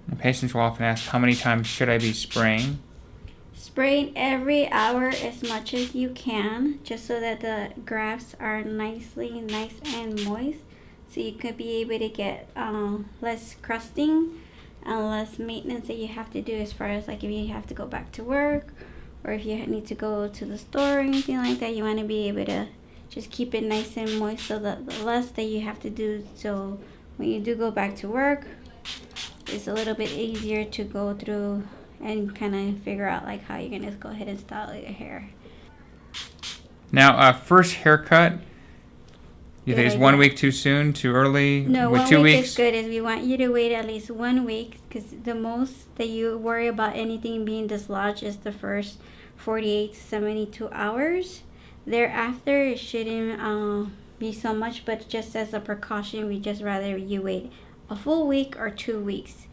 And patients will often ask, how many times should I be spraying? Spraying every hour as much as you can, just so that the grafts are nice and moist, so you could be able to get less crusting and less maintenance that you have to do, as far as like if you have to go back to work or if you need to go to the store or anything like that. You want to be able to just keep it nice and moist, so that the less that you have to do, so when you do go back to work, it's a little bit easier to go through and kind of figure out like how you're gonna go ahead and style your hair. Now, first haircut, you think it's 1 week too soon, too early? No, with 1 2 week weeks? is good. Is we want you to wait at least 1 week, because the most that you worry about anything being dislodged is the first 48 to 72 hours. Thereafter, it shouldn't be so much, but just as a precaution, we just rather you wait a full week or 2 weeks.